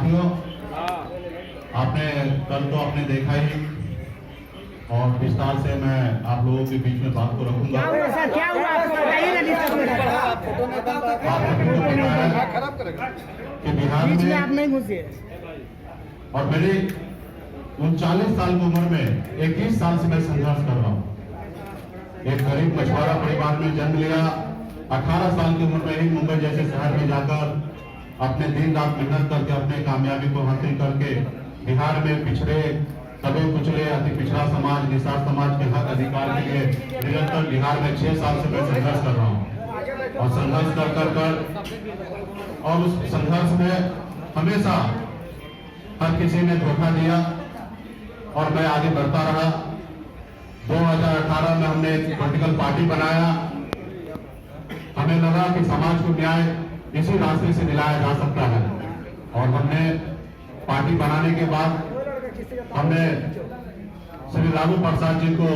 साथियों, आपने कल तो आपने देखा ही और विस्तार से मैं आप लोगों के बीच में बात को रखूंगा। क्या हुआ आपको बताइए ना। कि बिहार बीच में में आप नहीं घुसिए। और मेरी 39 साल की उम्र में 21 साल से मैं संघर्ष कर रहा हूँ। एक गरीब मछुआरा परिवार में जन्म लिया। 18 साल की उम्र में ही मुंबई जैसे शहर में जाकर अपने दिन रात मेहनत करके अपने कामयाबी को हासिल करके बिहार में पिछड़े, दबे कुचले, अति पिछड़ा समाज, निषाद समाज के हक अधिकार के लिए निरंतर बिहार में 6 साल से मैं संघर्ष कर रहा हूँ। और संघर्ष कर और उस संघर्ष में हमेशा हर किसी ने धोखा दिया और मैं आगे बढ़ता रहा। 2018 में हमने एक पॉलिटिकल पार्टी बनाया। हमें लगा कि समाज को न्याय इसी रास्ते से दिलाया जा सकता है और हमने पार्टी बनाने के बाद हमने श्री लालू प्रसाद जी को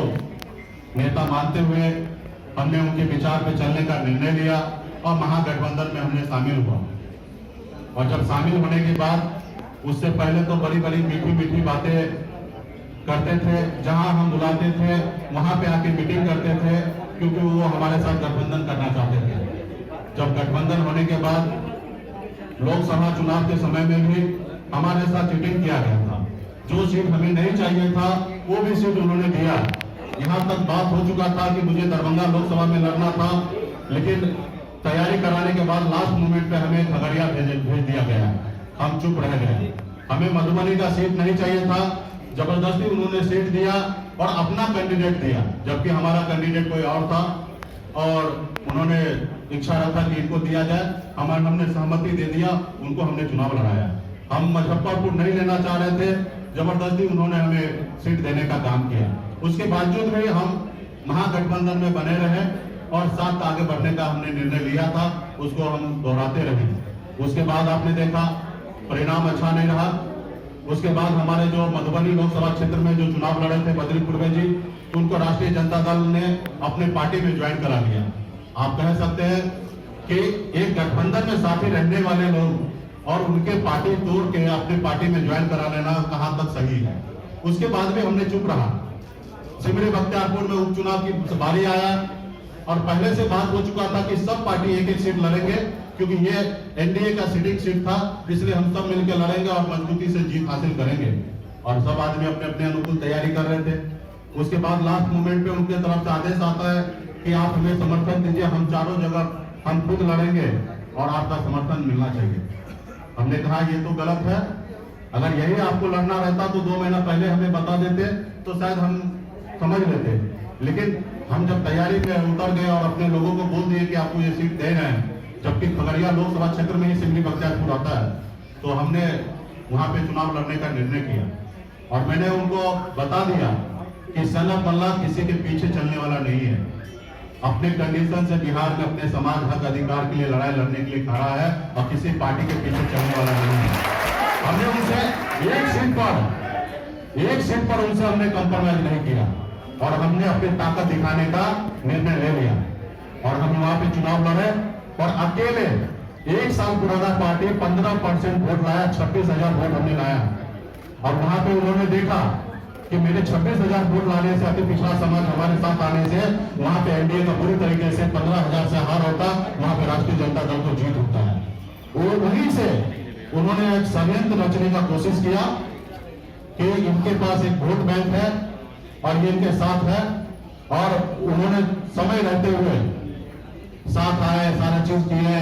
नेता मानते हुए हमने उनके विचार पे चलने का निर्णय लिया और महागठबंधन में हमने शामिल हुआ। और जब शामिल होने के बाद उससे पहले तो बड़ी बड़ी मीठी मीठी बातें करते थे, जहां हम बुलाते थे वहां पे आके मीटिंग करते थे, क्योंकि वो हमारे साथ गठबंधन करना चाहते थे। जब गठबंधन होने के बाद लोकसभा चुनाव के समय में भी हमारे साथ चीटिंग किया गया था। जो सीट हमें नहीं चाहिए था वो भी सीट उन्होंने दिया। यहाँ तक बात हो चुका था कि मुझे दरभंगा लोकसभा में लड़ना था, लेकिन तैयारी कराने के बाद लास्ट मोमेंट पे हमें खगड़िया भेज दिया गया। हम चुप रह गए। हमें मधुबनी का सीट नहीं चाहिए था, जबरदस्ती उन्होंने सीट दिया और अपना कैंडिडेट दिया, जबकि हमारा कैंडिडेट कोई और था और उन्होंने इच्छा रखा कि इनको दिया जाए। हमने सहमति दे दिया, उनको हमने चुनाव लड़ाया। हम मुजफ्फरपुर नहीं लेना चाह रहे थे, जबरदस्ती उन्होंने हमें सीट देने का काम किया। उसके बावजूद भी हम महागठबंधन में बने रहे और साथ आगे बढ़ने का हमने निर्णय लिया था, उसको हम दोहराते रहे। उसके बाद आपने देखा परिणाम अच्छा नहीं रहा। उसके बाद हमारे जो मधुबनी लोकसभा क्षेत्र में जो चुनाव लड़े थे बद्री पूर्वे जी, उनको राष्ट्रीय जनता दल ने अपने पार्टी में ज्वाइन करा लिया। आप कह सकते हैं कि एक गठबंधन में साथी रहने वाले लोग और उनके पार्टी तोड़ के अपने पार्टी में ज्वाइन करा लेना कहां तक सही है। उसके बाद भी हमने चुप रहा। सिमरी बख्तियारपुर में उपचुनाव की बारी आया और पहले से बात हो चुका था कि सब पार्टी एक एक सीट लड़ेंगे, क्योंकि ये एनडीए का सीटिंग सीट था, इसलिए हम सब मिलकर लड़ेंगे और मजबूती से जीत हासिल करेंगे। और सब आदमी अपने अपने अनुकूल तैयारी कर रहे थे। उसके बाद लास्ट मोमेंट पे उनके तरफ से आदेश आता है कि आप हमें समर्थन दीजिए, हम चारों जगह हम खुद लड़ेंगे और आपका समर्थन मिलना चाहिए। हमने कहा ये तो गलत है। अगर यही आपको लड़ना रहता तो 2 महीना पहले हमें बता देते तो शायद हम समझ लेते। लेकिन हम जब तैयारी में उतर गए और अपने लोगों को बोल दिए कि आपको ये सीट दे रहे हैं, जबकि खगड़िया लोकसभा क्षेत्र में ही सिमरी बख्तियारपुर आता है, तो हमने वहां पे चुनाव लड़ने का निर्णय किया। और मैंने उनको बता दिया कि सैलम बल्ला किसी के पीछे चलने वाला नहीं है। अपने कंडीशन से बिहार में अपने समाज हक अधिकार के लिए लड़ाई लड़ने के लिए खड़ा है और किसी पार्टी के पीछे चलने वाला नहीं है। हमने उनसे एक सीट पर उनसे हमने कंप्रोमाइज नहीं किया और हमने अपनी ताकत दिखाने का निर्णय ले लिया और हम वहां पे चुनाव लड़े और अकेले 1 साल पुराना पार्टी 15% वोट लाया, 26,000 वोट हमने लाया। और वहां पे उन्होंने देखा कि मेरे 26,000 वोट लाने से, अति पिछड़ा समाज हमारे साथ आने से वहां पे एनडीए का पूरी तरीके से 15,000 से हार होता, वहां पे राष्ट्रीय जनता दल को जीत होता है। वो वहीं से उन्होंने एक षड्यंत्र रचने का कोशिश किया कि इनके पास एक वोट बैंक है और ये इनके साथ है, और उन्होंने समय रहते हुए साथ आए, सारा चीज किए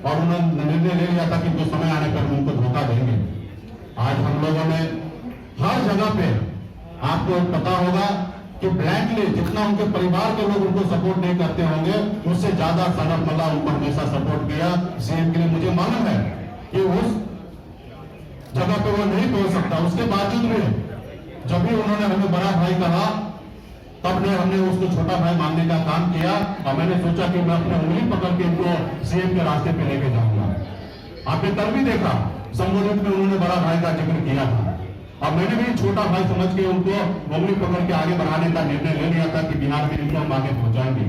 और उन्होंने निर्णय ले लिया था कि जो समय आने पर उनको धोखा देंगे। आज हम लोगों ने हर जगह पे, आपको पता होगा कि ब्लैकली जितना उनके परिवार के लोग उनको सपोर्ट नहीं करते होंगे, उससे ज्यादा सनम मल्ला उनको हमेशा सपोर्ट किया सीएम के लिए। मुझे मालूम है कि उस जगह पे वो नहीं पहुंच सकता, उसके बावजूद भी जब भी उन्होंने हमें बड़ा भाई कहा, तब ने हमने उसको छोटा भाई मानने का काम किया और मैंने सोचा कि मैं अपने उंगली पकड़ के इनको सीएम के रास्ते पे लेके जाऊंगा। आपने कल भी देखा संबोधित में उन्होंने बड़ा भाई का जिक्र किया था और मैंने भी छोटा भाई समझ के उनको उंगली पकड़ के आगे बढ़ाने का निर्णय ले लिया था कि बिहार में इनको हम आगे पहुंचाएंगे।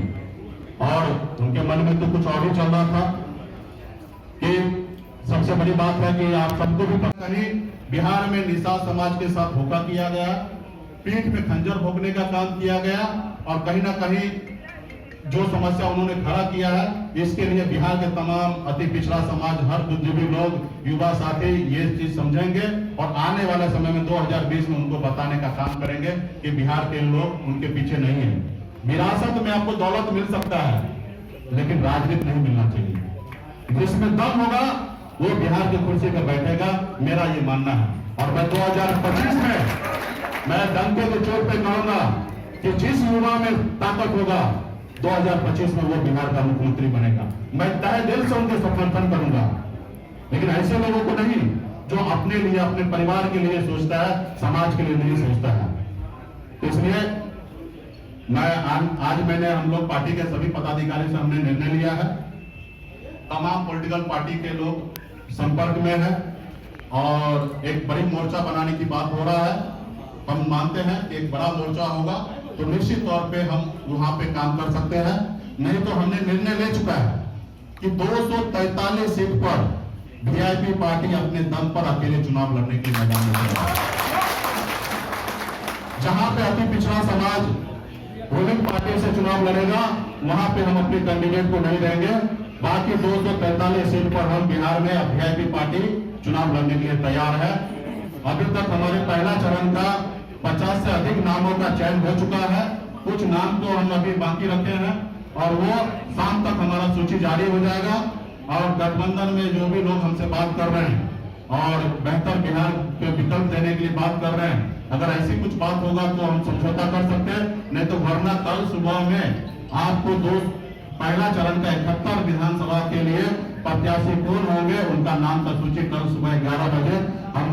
और उनके मन में तो कुछ और ही चल रहा था कि सबसे सबसे बड़ी बात है कि आप सबको भी पता नहीं, बिहार में निषाद समाज के साथ धोखा किया गया, पीठ में खंजर भोंकने का काम किया गया और कहीं ना कहीं जो समस्या उन्होंने खड़ा किया है, इसके लिए बिहार के तमाम अति पिछड़ा समाज, हर बुद्धिजीवी लोग, युवा साथी ये चीज समझेंगे और आने वाले समय में 2020 में उनको बताने का काम करेंगे कि बिहार के लोग उनके पीछे नहीं है। विरासत में आपको दौलत मिल सकता है, लेकिन राजनीति नहीं मिलना चाहिए। जिसमें दम होगा वो बिहार की कुर्सी पर बैठेगा, मेरा ये मानना है। और मैं 2025 में मैं डंके के चोट पे कहूंगा कि जिस युवा में ताकत होगा 2025 में वो बिहार का मुख्यमंत्री बनेगा। मैं तहे दिल से उनके समर्थन करूंगा, लेकिन ऐसे लोगों को नहीं जो अपने लिए, अपने परिवार के लिए सोचता है, समाज के लिए नहीं सोचता है। इसलिए मैंने हम लोग पार्टी के सभी पदाधिकारी से हमने निर्णय लिया है, तमाम पॉलिटिकल पार्टी के लोग संपर्क में है और एक बड़ी मोर्चा बनाने की बात हो रहा है। हम मानते हैं कि एक बड़ा मोर्चा होगा तो निश्चित तौर पे हम वहां पे काम कर सकते हैं। नहीं तो हमने निर्णय ले चुका है कि 243 सीट पर वीआईपी पार्टी अपने दम पर अकेले चुनाव लड़ने के मैदान में है। जहां पे अति पिछड़ा समाज रूलिंग पार्टी से चुनाव लड़ेगा, वहां पे हम अपने कैंडिडेट को नहीं देंगे। बाकी 243 सीट पर हम बिहार में वीआईपी पार्टी चुनाव लड़ने के लिए तैयार है। अभी तक हमारे पहला चरण का 50 से अधिक नामों का चयन हो चुका है। कुछ नाम तो हम अभी बाकी रखे हैं और वो शाम तक हमारा सूची जारी हो जाएगा। और गठबंधन में जो भी लोग हमसे बात कर रहे हैं और बेहतर बिहार के विकल्प देने के लिए बात कर रहे हैं, अगर ऐसी कुछ बात होगा तो हम समझौता कर सकते हैं, नहीं तो वरना कल सुबह में आपको पहला चरण का 71 विधानसभा के लिए प्रत्याशी कौन होंगे उनका नाम का सूची कल सुबह 11 बजे हम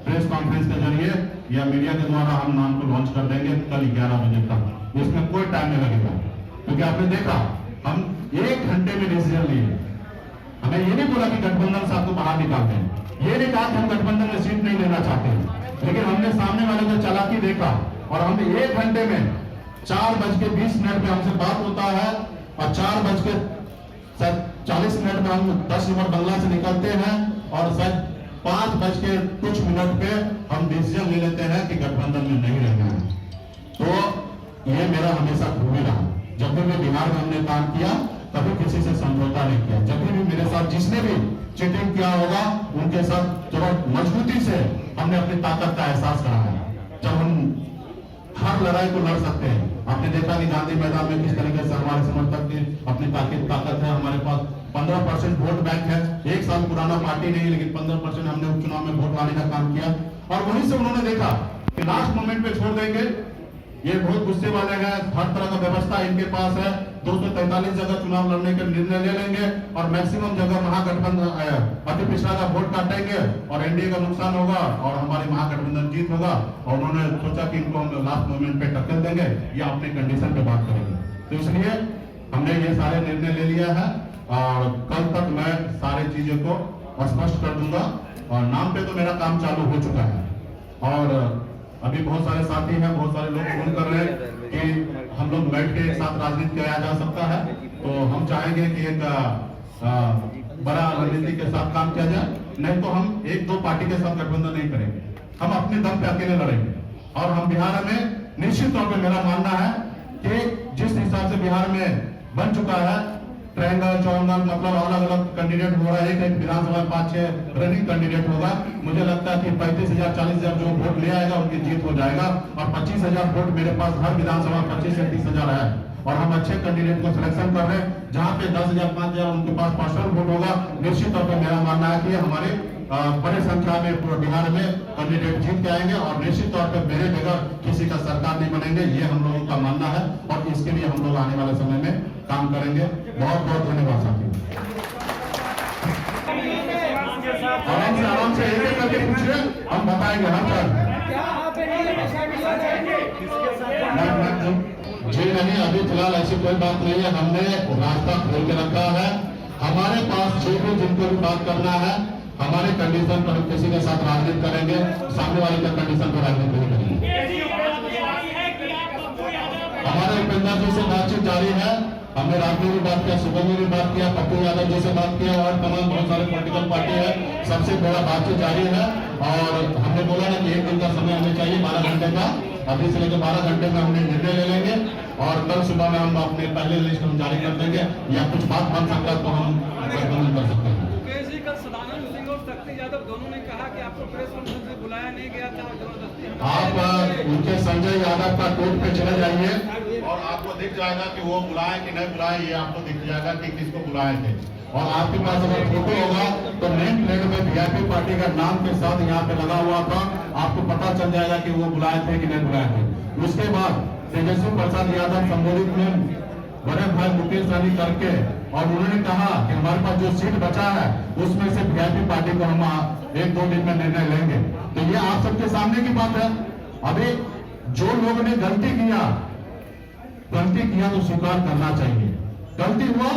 प्रेस कॉन्फ्रेंस के जरिए या मीडिया के द्वारा हम नाम को लॉन्च कर देंगे कल 11 बजे तक। इसमें कोई टाइम नहीं लगेगा, क्योंकि आपने देखा हम 1 घंटे में डिसीजन लिए। हमें ये नहीं बोला कि गठबंधन से आपको बाहर निकालते हैं, ये नहीं कहा कि हम गठबंधन में सीट नहीं लेना चाहते हैं, लेकिन हमने सामने वाले को चालाकी देखा और हमने 1 घंटे में 4:20 में हमसे बात होता है और 4:40 में हम 10 नंबर बंगला से निकलते हैं और शायद 5:कुछ पे हम डिसीजन ले लेते हैं कि गठबंधन में नहीं रहना है। तो ये मेरा हमेशा खूबी रहा, जब भी मैं बिहार में हमने काम किया कभी किसी से समझौता नहीं किया। जब भी मेरे साथ जिसने भी चीटिंग किया होगा उनके साथ थोड़ा मजबूती से हमने अपनी ताकत का एहसास कराया। जब हम हर लड़ाई को लड़ सकते हैं, आपने देखा कि गांधी मैदान में किस तरीके से हमारे समर्थक की अपनी ताकत है। हमारे पास 15% वोट बैंक है, 1 साल पुराना पार्टी नहीं, लेकिन 15% हमने उपचुनाव में वोट लाने का काम किया। और वहीं से उन्होंने देखा कि लास्ट मोमेंट पे छोड़ देंगे, ये बहुत गुस्से वाले हैं, हर तरह का व्यवस्था इनके पास है, 243 जगह चुनाव लड़ने के निर्णय ले लेंगे और मैक्सिमम जगह महागठबंधन अति पिछड़ा का वोट काटेंगे और एनडीए का नुकसान होगा और हमारी महागठबंधन जीत होगा। और उन्होंने सोचा कि इनको हम लास्ट मोमेंट पे टक्कर देंगे या अपने कंडीशन पे बात करेंगे। तो इसलिए हमने ये सारे निर्णय ले लिया है और कल तक मैं सारी चीजों को स्पष्ट कर दूंगा। और नाम पे तो मेरा काम चालू हो चुका है और अभी बहुत सारे साथी हैं, बहुत सारे लोग फोन कर रहे हैं कि हम लोग बैठ के एक साथ राजनीति किया जा सकता है। तो हम चाहेंगे कि एक बड़ा रणनीति के साथ काम किया जाए, नहीं तो हम 1-2 पार्टी के साथ गठबंधन नहीं करेंगे, हम अपने दम पे अकेले लड़ेंगे। और हम बिहार में निश्चित तौर पर मेरा मानना है कि जिस हिसाब से बिहार में बन चुका है ट्रायंगल चौंगल, मतलब अलग अलग कैंडिडेट हो रहा है, एक विधानसभा 5-6 रनिंग कैंडिडेट होगा। मुझे लगता है कि 35,000 40,000 जो वोट ले आएगा उनकी जीत हो जाएगा और 25,000 वोट मेरे पास हर विधानसभा 25 से 30,000 है और हम अच्छे कैंडिडेट को सिलेक्शन कर रहे हैं। जहां पे 10,000 5,000 उनके पास पर्सनल वोट होगा, निश्चित तौर पर मेरा मानना है कि हमारे बड़े संख्या में पूरे बिहार में कैंडिडेट जीत के आएंगे और निश्चित तौर पर मेरे बगैर किसी का सरकार नहीं बनेंगे, ये हम लोगों का मानना है और इसके लिए हम लोग आने वाले समय में काम करेंगे। बहुत बहुत धन्यवाद साथियों। आराम से एक करके पूछिए, हम बताएंगे हर चीज। जी नहीं, अभी फिलहाल ऐसी कोई बात नहीं है, हमने रास्ता खोल के रखा है। हमारे पास जो भी जिनको भी बात करना है हमारे कंडीशन पर किसी के साथ राजनीति करेंगे, सामने वाले के कंडीशन पर राजनीति नहीं करेंगे। हमारे उपेंद्र जी से बातचीत जारी है हमने रात में भी बात किया, सुबह में भी बात किया, पप्पू यादव जी से बात किया और तमाम बहुत सारे पॉलिटिकल पार्टी है, सबसे बड़ा बातचीत जारी है। और हमने बोला ना कि 1 दिन का समय हमें चाहिए, 12 घंटे का। अभी से लेकर 12 घंटे में हमने निर्णय ले लेंगे और कल सुबह में हम अपने पहले लिस्ट हम जारी कर देंगे, या कुछ बात बन सकता है तो हम गठबंधन कर सकते हैं। कल सदानंद सिंह और शक्ति यादव दोनों ने कहा कि आपको प्रेस कॉन्फ्रेंस में बुलाया नहीं गया था और जबरदस्ती। आप उनके संजय यादव का कोर्ट पे चले जाइए और आपको दिख जाएगा कि वो बुलाए कि नहीं बुलाए, ये आपको दिख जाएगा कि किसको बुलाए थे। और आपके पास अगर फोटो होगा तो नेम प्लेट में वीआईपी पार्टी का नाम के साथ यहाँ पे लगा हुआ था, आपको पता चल जाएगा कि वो बुलाए थे कि नहीं बुलाए थे। उसके बाद तेजस्वी प्रसाद यादव संबोधित में बड़े भाई मुकेश सहनी करके और उन्होंने कहा कि हमारे पास जो सीट बचा है उसमें से वीआईपी पार्टी को हम 1-2 दिन में निर्णय लेंगे। तो ये आप सबके सामने की बात है। अभी जो लोग ने गलती किया तो स्वीकार करना चाहिए। गलती हुआ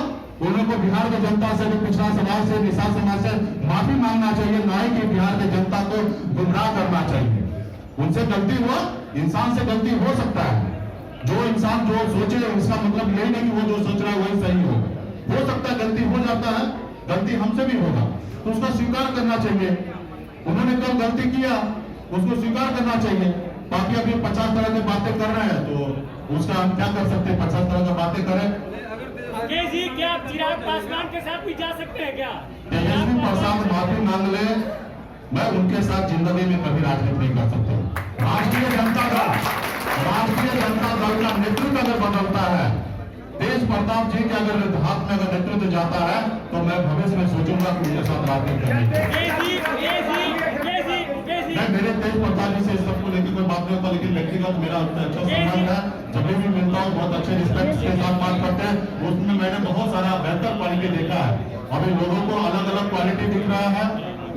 उनको बिहार की जनता से भी, पिछड़ा समाज से, निषाद समाज से माफी मांगना चाहिए, ना ही कि बिहार की जनता को गुमराह करना चाहिए। उनसे गलती हुआ, इंसान से गलती हो सकता है। जो इंसान जो सोचे इसका मतलब यही नहीं कि वो जो सोच रहा है वही सही हो सकता है गलती हो जाता है, गलती हमसे भी होगा तो उसका स्वीकार करना चाहिए। उन्होंने कल गलती किया, उसको स्वीकार करना चाहिए। बाकी अभी 50 तरह की बातें कर रहे हैं तो उसका हम क्या कर सकते हैं, 50 तरह की बातें करें। जी क्या आप चिराग पासवान के साथ भी जा सकते हैं क्या? तेजस्वी प्रसाद माफी मांग ले, मैं उनके साथ जिंदगी में कभी राजनीति नहीं कर सकता। राष्ट्रीय जनता दल का नेतृत्व अगर बदलता है, तेज प्रताप जी के अगर हाथ में अगर नेतृत्व जाता है तो मैं भविष्य में सोचूंगा कि उनके साथ राजनीति करनी चाहिए। मैं मेरे तेज प्रताप जी से इस सबको लेकर कोई बात नहीं होता, लेकिन व्यक्तिगत मेरा अच्छा संबंध है। जब भी मिलता हूँ बहुत अच्छे रिस्पेक्ट के साथ बात करते हैं। उसमें मैंने बहुत सारा बेहतर क्वालिटी देखा है। अभी लोगों को अलग अलग क्वालिटी दिख रहा है,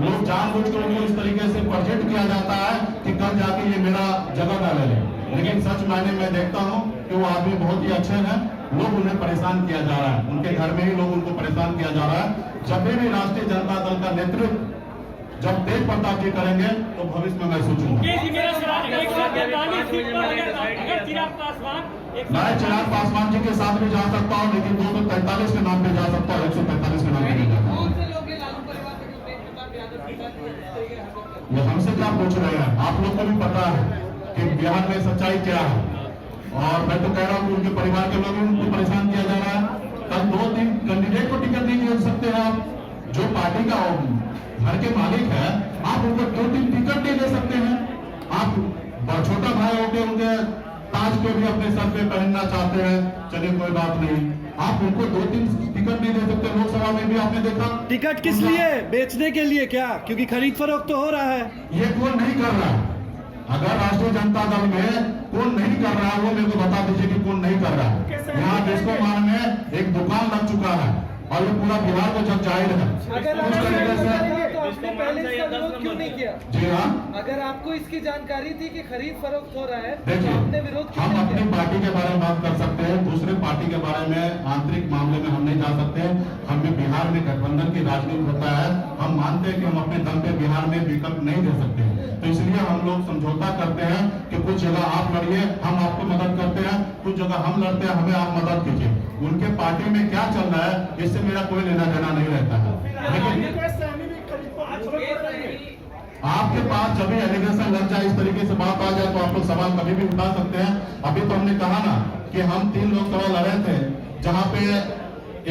लोग जानबूझकर उनको इस तरीके से प्रोजेक्ट किया जाता है कि कल जाके ये मेरा जगह न ले ले, लेकिन सच मायने में देखता हूँ कि वो आदमी बहुत ही अच्छे हैं। लोग उन्हें परेशान किया जा रहा है, उनके घर में ही लोग उनको परेशान किया जा रहा है। जब भी राष्ट्रीय जनता दल का नेतृत्व जब तेज प्रताप जी करेंगे तो भविष्य में मैं सोचूंगा। मैं चिराग पासवान जी के साथ भी जा सकता हूँ, लेकिन 243 के नाम पे जा सकता हूँ, 145 के नाम पे नहीं जा सकता। ये हमसे क्या पूछ रहे हैं? आप लोग को भी पता है कि बिहार में सच्चाई क्या है, और मैं तो कह रहा हूँ कि उनके परिवार के लोग उनको परेशान किया जा रहा है। कल 2-3 कैंडिडेट को टिकट नहीं दे सकते हैं आप, जो पार्टी का घर के मालिक है, आप उनको 2-3 टिकट नहीं दे सकते हैं। आप छोटा भाई होके उनके ताज को भी अपने सर पे पहनना चाहते हैं, चलिए कोई बात नहीं, आप उनको 2-3 टिकट नहीं दे सकते। लोकसभा में भी आपने देखा। टिकट किस लिए? बेचने के लिए क्या? क्योंकि खरीद फरोख्त तो हो रहा है। ये कौन नहीं कर रहा है? अगर राष्ट्रीय जनता दल में कौन नहीं कर रहा है वो मेरे को बता दीजिए कि कौन नहीं कर रहा है। यहाँ डिस्को मार्ट में एक दुकान लग चुका है और ये पूरा बिहार को जग जाहिर है। अगर उस तरीके से आपने पहले इसका विरोध क्यों नहीं किया? जी हाँ, अगर आपको इसकी जानकारी थी कि खरीद फरोख्त हो रहा है तो देखिए आपने विरोध क्यों हम नहीं अपनी किया? पार्टी के बारे में बात कर सकते हैं, दूसरे पार्टी के बारे में आंतरिक मामले में हम नहीं जा सकते। हमें बिहार में गठबंधन की राजनीति होता है, हम मानते हैं कि हम अपने दम पे बिहार में विकल्प नहीं दे सकते, तो इसलिए हम लोग समझौता करते हैं कि कुछ जगह आप लड़िए, हम आपको मदद करते हैं, कुछ जगह हम लड़ते हैं, हमें आप मदद कीजिए। उनके पार्टी में क्या चल रहा है इससे मेरा कोई लेना देना नहीं रहता है। लेकिन आपके पास जब भी एलिगेशन लग जाए, इस तरीके से बात आ जाए, तो आप लोग सवाल कभी भी उठा सकते हैं। अभी तो हमने कहा ना कि हम 3 लोकसभा लड़े थे, जहां पे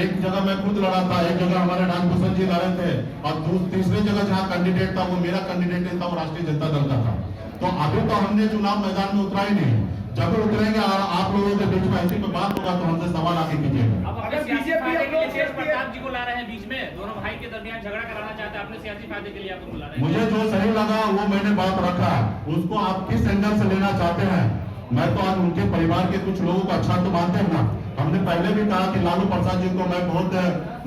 एक जगह मैं खुद लड़ा था, एक जगह हमारे राजभूषण जी लड़े थे, और तीसरी जगह जहां कैंडिडेट था वो मेरा कैंडिडेट नहीं था, वो राष्ट्रीय जनता दल का था। तो अभी तो हमने चुनाव मैदान में उतरा ही नहीं, जब भी उतरेंगे और आप लोगों के बीच में ऐसी कोई बात होगा तो हमसे सवाल आगे कीजिएगा। अगर बीजेपी तेज प्रताप जी को ला रहे हैं बीच में, दोनों भाई के दरमियान झगड़ा कराना चाहते हैं, अपने सियासी फायदे के लिए आपको बुला रहे हैं। मुझे जो सही लगा वो मैंने बात रखा, उसको आप किस एंगल से लेना चाहते हैं। मैं तो आज उनके परिवार के कुछ लोगों को अच्छा तो मानते हैं ना। हमने पहले भी कहा कि लालू प्रसाद जी को मैं बहुत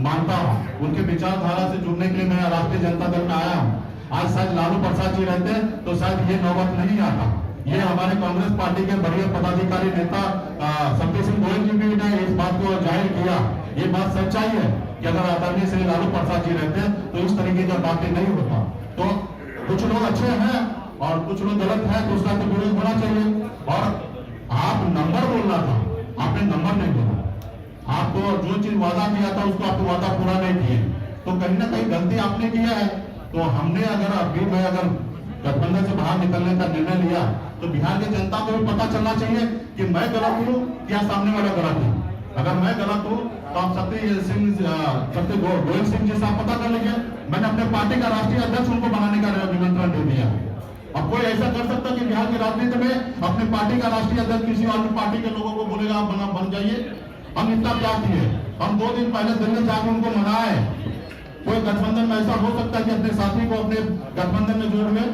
मानता हूँ, उनके विचारधारा से जुड़ने के लिए मैं राष्ट्रीय जनता दल में आया हूँ। आज शायद लालू प्रसाद जी रहते तो शायद ये नौबत नहीं आता। ये हमारे कांग्रेस पार्टी के बड़े पदाधिकारी नेता शक्ति सिंह गोयल जी भी ने इस बात को जाहिर किया। ये बात सच्चाई है कि अगर आदरणीय श्री लालू प्रसाद जी रहते तो इस तरीके का बातें नहीं होता। तो कुछ लोग अच्छे हैं और कुछ लोग गलत है, तो उसका तो विरोध होना चाहिए। और आप नंबर बोलना था, आपने नंबर नहीं बोला। आपको जो चीज वादा किया था उसको आपको वादा पूरा नहीं किए, तो कहीं ना कहीं गलती आपने किया है। तो हमने अगर अभी मैं अगर गठबंधन से बाहर निकलने का निर्णय लिया तो बिहार की जनता को भी पता चलना चाहिए कि मैं गलत हूँ या सामने वाला गलत है। अगर मैं गलत हूँ तो आप सत्य गोयल सिंह जी से आप पता कर लीजिए, मैंने अपने पार्टी का राष्ट्रीय अध्यक्ष उनको बनाने का निमंत्रण दे दिया। अब कोई ऐसा कर सकता कि बिहार की राजनीति में अपने पार्टी का राष्ट्रीय अध्यक्ष किसी और पार्टी के लोगों को बोलेगा आप बन जाइए। हम इतना क्या किए, हम 2 दिन पहले दिल्ली जाकर उनको मनाए। कोई गठबंधन में ऐसा हो सकता है कि अपने साथी को अपने गठबंधन में जोड़ ले,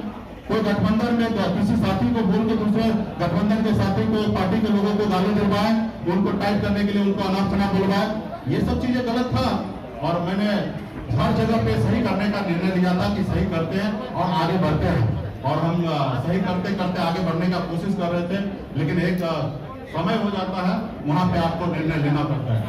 कोई गठबंधन में किसी साथी को बोल के दूसरे गठबंधन के साथी को पार्टी के लोगों को गाली दिलवाए, उनको टाइट करने के लिए उनको अनाप शनाप बुलवाए, ये सब चीजें गलत था। और मैंने हर जगह पे सही करने का निर्णय लिया था कि सही करते हैं और आगे बढ़ते हैं, और हम सही करते करते आगे बढ़ने का कोशिश कर रहे थे। लेकिन एक समय हो जाता है, वहां पे आपको निर्णय लेना पड़ता है।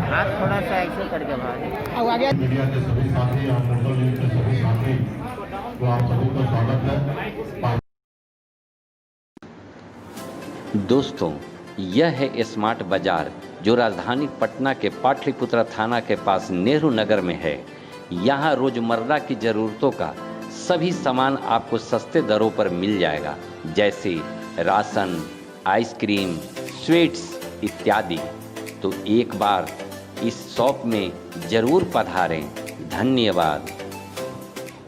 हाथ थोड़ा सा ऐसे करके बाहर मीडिया के सभी साथी और लोकल न्यूज के सभी साथी को आप सभी का स्वागत है। दोस्तों, यह है स्मार्ट बाजार जो राजधानी पटना के पाटलिपुत्रा थाना के पास नेहरू नगर में है। यहाँ रोजमर्रा की ज़रूरतों का सभी सामान आपको सस्ते दरों पर मिल जाएगा, जैसे राशन, आइसक्रीम, स्वीट्स इत्यादि। तो एक बार इस शॉप में ज़रूर पधारें। धन्यवाद।